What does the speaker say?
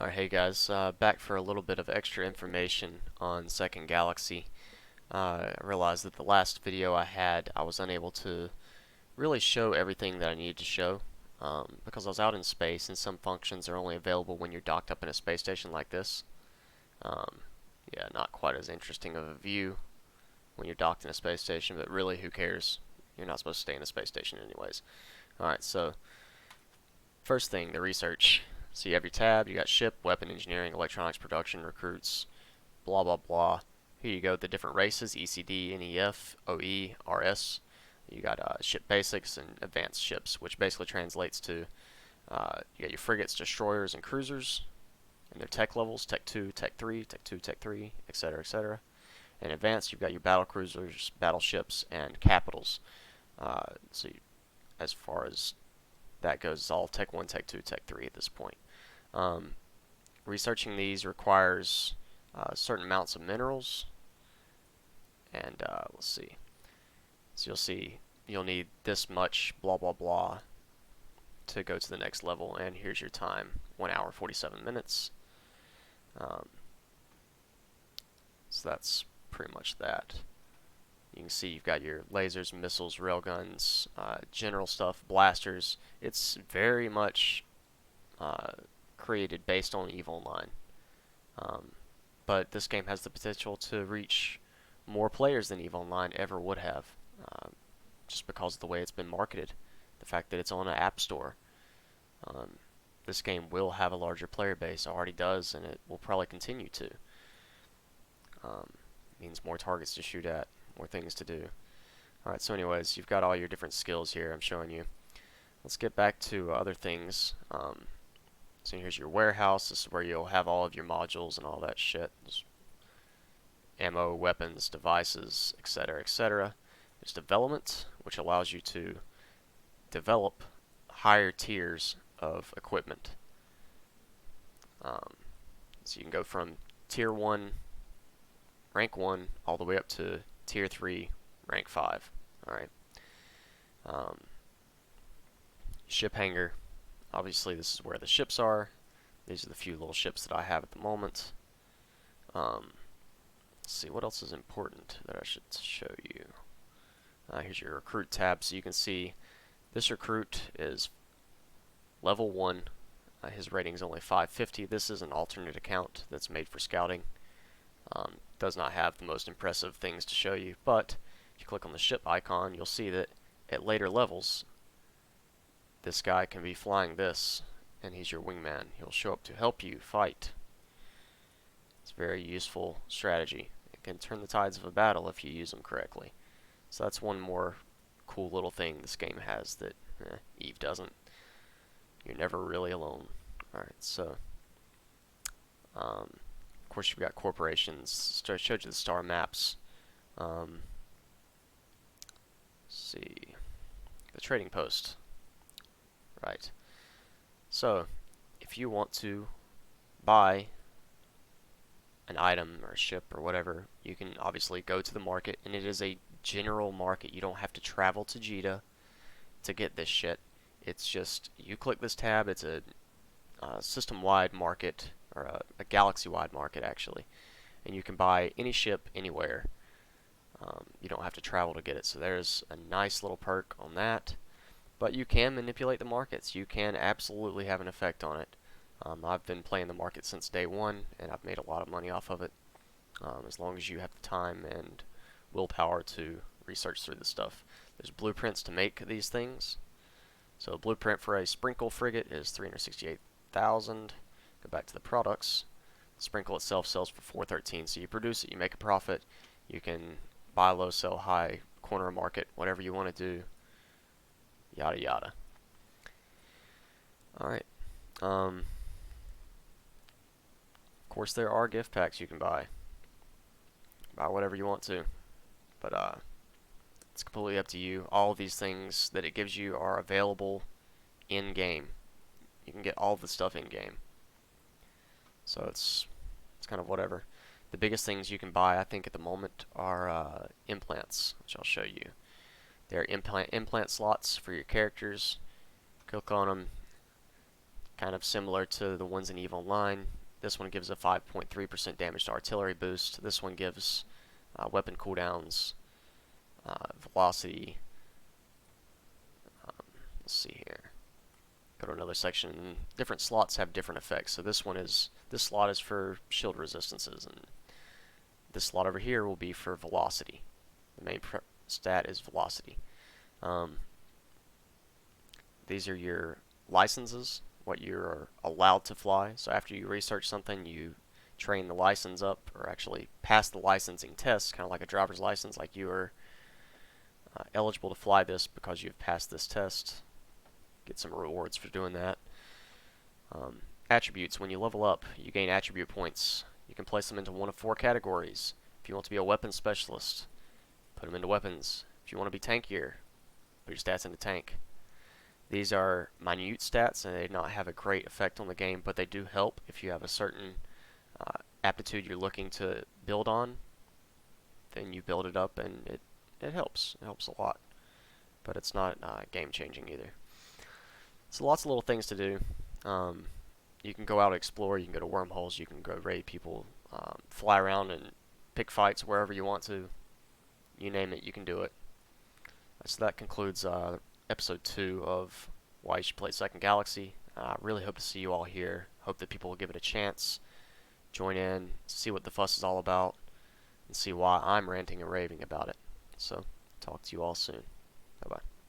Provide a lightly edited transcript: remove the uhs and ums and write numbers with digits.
Alright, hey guys, back for a little bit of extra information on Second Galaxy. I realized that the last video I had, I was unable to really show everything that I needed to show because I was out in space and some functions are only available when you're docked up in a space station like this. Um, yeah, not quite as interesting of a view when you're docked in a space station, but really, who cares? You're not supposed to stay in a space station anyways. Alright, so first thing, the research. So you have your tab, you got ship, weapon engineering, electronics production, recruits, blah blah blah. Here you go, the different races, ECD, NEF, OE, RS. You got ship basics and advanced ships, which basically translates to you got your frigates, destroyers, and cruisers, and their tech levels, Tech 2, Tech 3, Tech 2, Tech 3, etc., etc. And advanced, you've got your battle cruisers, battleships, and capitals. So as far as that goes, it's all Tech 1, Tech 2, Tech 3 at this point. Um, Researching these requires certain amounts of minerals, and let's see. So you'll need this much blah blah blah to go to the next level, and here's your time: 1 hour 47 minutes. Um, so that's pretty much that. You can see you've got your lasers, missiles, railguns, general stuff, blasters. It's very much uh, created based on EVE Online. Um, but this game has the potential to reach more players than EVE Online ever would have, um, just because of the way it's been marketed. The fact that it's on an app store. Um, this game will have a larger player base, already does, and it will probably continue to. Means more targets to shoot at, more things to do. Alright, so anyways, you've got all your different skills here I'm showing you. Let's get back to other things. So here's your warehouse. This is where you'll have all of your modules and all that shit. There's ammo, weapons, devices, etc., etc. There's development, which allows you to develop higher tiers of equipment. So you can go from tier 1, rank 1, all the way up to tier 3, rank 5. Alright. Um, Ship hangar. Obviously, this is where the ships are. These are the few little ships that I have at the moment. Let's see, what else is important that I should show you? Here's your recruit tab, so you can see this recruit is level 1. His rating is only 550. This is an alternate account that's made for scouting. Does not have the most impressive things to show you, but if you click on the ship icon, you'll see that at later levels, this guy can be flying this, and he's your wingman. He'll show up to help you fight. It's a very useful strategy. It can turn the tides of a battle if you use them correctly. So that's one more cool little thing this game has that EVE doesn't. You're never really alone. Alright, so of course you've got corporations. I showed you the star maps. Let's see. The trading post. Right. So, if you want to buy an item or a ship or whatever, you can obviously go to the market, and it is a general market. You don't have to travel to Jedha to get this shit. It's just, you click this tab, it's a system-wide market, or a galaxy-wide market actually, and you can buy any ship anywhere. You don't have to travel to get it, so there's a nice little perk on that. But you can manipulate the markets. You can absolutely have an effect on it. I've been playing the market since day one, and I've made a lot of money off of it. As long as you have the time and willpower to research through the stuff. There's blueprints to make these things. So a blueprint for a Sprinkle frigate is 368,000. Go back to the products. The Sprinkle itself sells for 413. So you produce it, you make a profit. You can buy low, sell high, corner a market, whatever you want to do. Yada yada. Alright. Of course there are gift packs you can buy. Buy whatever you want to. But it's completely up to you. All of these things that it gives you are available in-game. You can get all the stuff in-game. So it's kind of whatever. The biggest things you can buy, I think, at the moment are implants, which I'll show you. They're implant slots for your characters. Click on them. kind of similar to the ones in EVE Online. This one gives a 5.3% damage to artillery boost. This one gives weapon cooldowns, velocity. Let's see here. Go to another section. Different slots have different effects. So this slot is for shield resistances, and this slot over here will be for velocity. The main stat is velocity. These are your licenses, what you're allowed to fly. So after you research something, you train the license up, or actually pass the licensing test, kind of like a driver's license, like you are eligible to fly this because you've passed this test. Get some rewards for doing that. Attributes. When you level up, you gain attribute points. You can place them into one of 4 categories. If you want to be a weapons specialist, put them into weapons. If you want to be tankier, put your stats into tank. These are minute stats, and they do not have a great effect on the game, but they do help if you have a certain aptitude you're looking to build on. Then you build it up, and it helps. It helps a lot, but it's not game-changing either. So lots of little things to do. You can go out and explore. You can go to wormholes. You can go raid people, fly around and pick fights wherever you want to. You name it, you can do it. So that concludes episode 2 of why you should play Second Galaxy. I really hope to see you all here. Hope that people will give it a chance, join in, see what the fuss is all about, and see why I'm ranting and raving about it. So, talk to you all soon. Bye-bye.